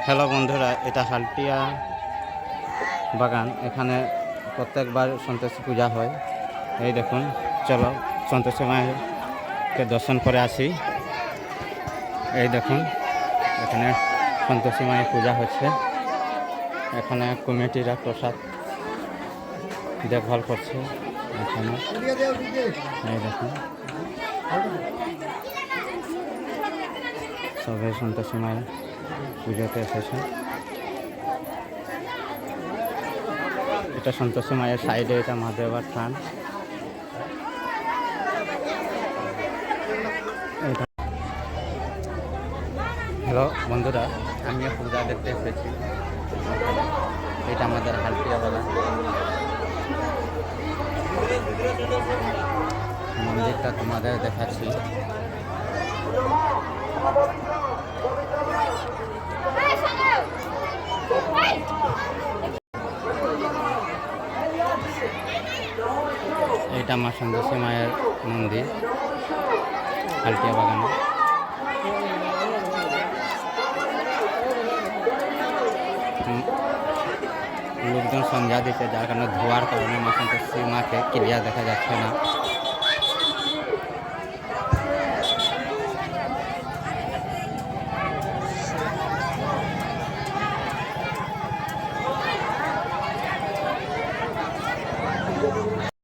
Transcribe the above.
Hello বন্ধুরা, এটা হালটিয়া বাগান। এখানে প্রত্যেকবার সন্তোষী পূজা হয়। এই দেখুন, চলো সন্তোষী মায়েরকে দর্শন করে আসি। এই দেখুন, এখানে সন্তোষী মায়ের পূজা হচ্ছে। এখানে কমিটিরা প্রসাদ দেখভাল করছে। এখানে এই দেখুন, সবাই সন্তোষী মায়ের পুজোতে এসেছে। এটা সন্তোষী মায়ের সাইডে, এটা মহাদেবার থান। হ্যালো বন্ধুরা, আমি পূজা দেখতে এসেছি। এটা আমাদের হালটিয়া বাগান। মন্দিরটা তোমাদের দেখাচ্ছি। এটা আমার সন্তোষী মায়ের মন্দির হালটিয়া বাগানে। লোকজন সন্ধ্যা দিচ্ছে, যার কারণে ধোয়ার কারণে মা সন্তোষী মাকে ক্লিয়ার দেখা যাচ্ছে না।